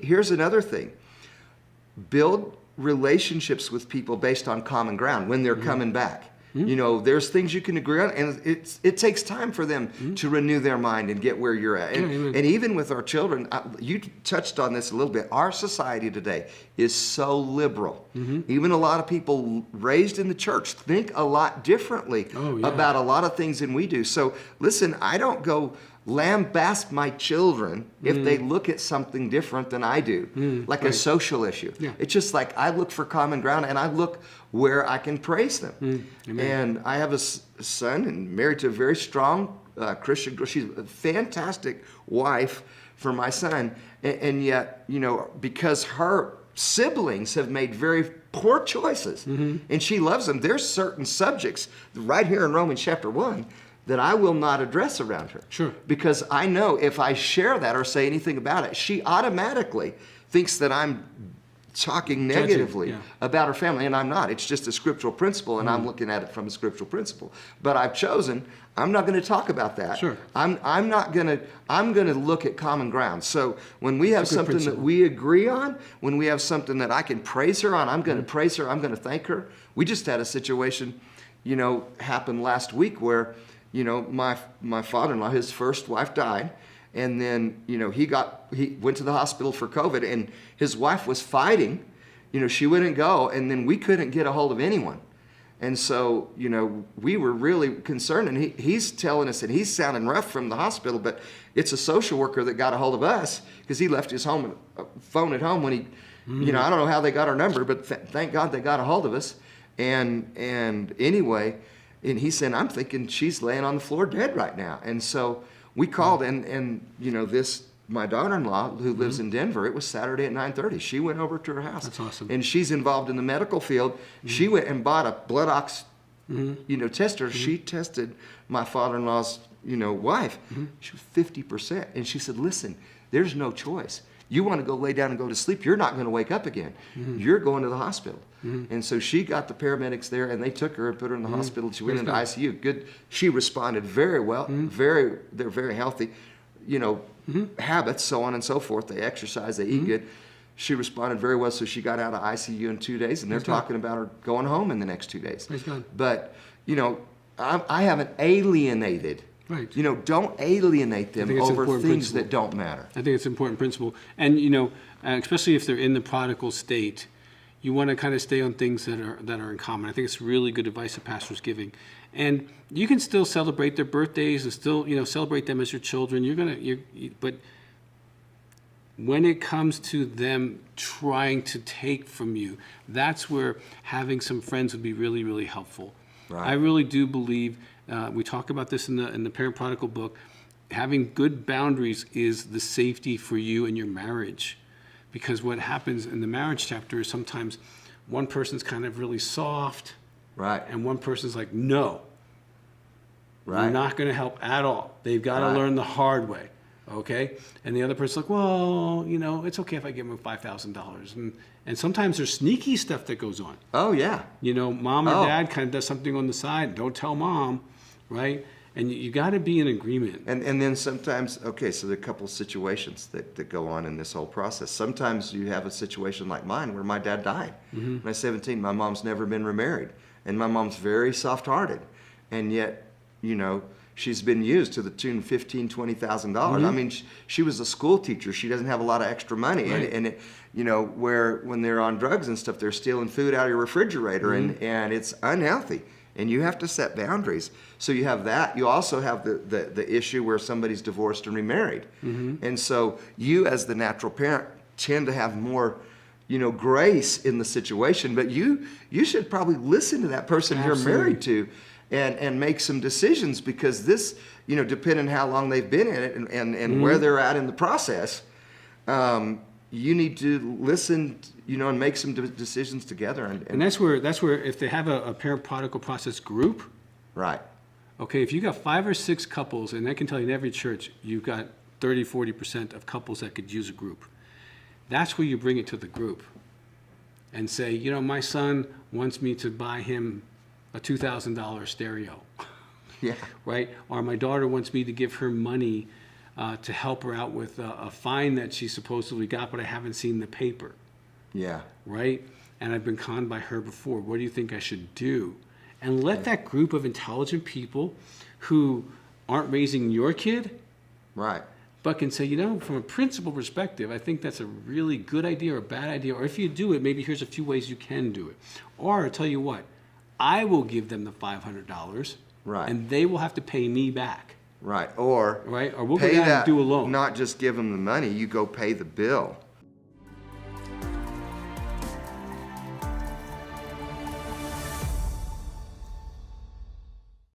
here's another thing. Build relationships with people based on common ground when they're coming back. You know, there's things you can agree on, and it takes time for them to renew their mind and get where you're at. And even with our children, you touched on this a little bit. Our society today is so liberal. Even a lot of people raised in the church think a lot differently about a lot of things than we do. So listen, I don't go lambast my children if they look at something different than I do, like a social issue. It's just like I look for common ground, and I look where I can praise them. And I have a son and married to a very strong Christian girl. She's a fantastic wife for my son. And yet, you know, because her siblings have made very poor choices and she loves them, there's certain subjects right here in Romans chapter 1 that I will not address around her. Sure. Because I know if I share that or say anything about it, she automatically thinks that I'm talking negatively about her family, and I'm not. It's just a scriptural principle, and I'm looking at it from a scriptural principle. But I've chosen, I'm not going to talk about that. Sure. I'm going to look at common ground. So when we have something that we agree on, when we have something that I can praise her on, I'm going to praise her, I'm going to thank her. We just had a situation, you know, happen last week where, you know, my father-in-law, his first wife died, and then, you know, he went to the hospital for COVID, and his wife was fighting, you know, she wouldn't go, and then we couldn't get a hold of anyone. And so, you know, we were really concerned, and he's telling us, and he's sounding rough from the hospital, but it's a social worker that got a hold of us because he left his phone at home when he, you know, I don't know how they got our number, but thank God they got a hold of us. And anyway, and he said, I'm thinking she's laying on the floor dead right now. And so we called, and you know, my daughter-in-law who lives in Denver, it was Saturday at 9:30. She went over to her house. That's awesome. And she's involved in the medical field. She went and bought a blood ox, you know, tester. She tested my father-in-law's, you know, wife. She was 50%. And she said, listen, there's no choice. You want to go lay down and go to sleep, you're not going to wake up again. You're going to the hospital. And so she got the paramedics there, and they took her and put her in the hospital. She went into ICU. Good. She responded very well. They're very healthy, you know, habits, so on and so forth. They exercise, they eat good. She responded very well, so she got out of ICU in 2 days, and they're talking about her going home in the next 2 days. But, you know, I haven't alienated. Right. You know, don't alienate them over things that don't matter. I think it's an important principle. And, you know, especially if they're in the prodigal state, you want to kind of stay on things that are in common. I think it's really good advice a pastor's giving. And you can still celebrate their birthdays and still, you know, celebrate them as your children. But when it comes to them trying to take from you, that's where having some friends would be really, really helpful. Right. I really do believe, we talk about this in the Parent Prodigal book, having good boundaries is the safety for you and your marriage. Because what happens in the marriage chapter is sometimes one person's kind of really soft, right, and one person's like, no, right, you're not going to help at all. They've got to learn the hard way, okay? And the other person's like, well, you know, it's okay if I give them $5,000. And sometimes there's sneaky stuff that goes on. Oh, yeah. You know, mom or dad kind of does something on the side. Don't tell mom, right? And you got to be in agreement. And then sometimes, okay, so there are a couple of situations that go on in this whole process. Sometimes you have a situation like mine where my dad died. When I was 17, my mom's never been remarried. And my mom's very soft-hearted. And yet, you know, she's been used to the tune of $15,000, $20,000. I mean, she was a school teacher. She doesn't have a lot of extra money. Right. And it, you know, when they're on drugs and stuff, they're stealing food out of your refrigerator, and it's unhealthy. And you have to set boundaries. So you have that. You also have the issue where somebody's divorced and remarried. And so you, as the natural parent, tend to have more, you know, grace in the situation. But you should probably listen to that person you're married to and make some decisions, because this, you know, depending on how long they've been in it and where they're at in the process, you need to listen, you know, and make some decisions together. And that's where if they have a parent prodigal process group, right? Okay, if you got 5 or 6 couples, and I can tell you in every church, you've got 30-40% of couples that could use a group. That's where you bring it to the group and say, you know, my son wants me to buy him a $2,000 stereo. Yeah. Right? Or my daughter wants me to give her money to help her out with a fine that she supposedly got, but I haven't seen the paper, Yeah. right? And I've been conned by her before. What do you think I should do? And let that group of intelligent people who aren't raising your kid, Right. but can say, from a principal perspective, I think that's a really good idea or a bad idea. Or if you do it, maybe here's a few ways you can do it. Or I'll tell you what, I will give them the $500, Right. and they will have to pay me back. Right. Or Right? Or we'll go pay down that, and do a loan. not just give them the money, you go pay the bill.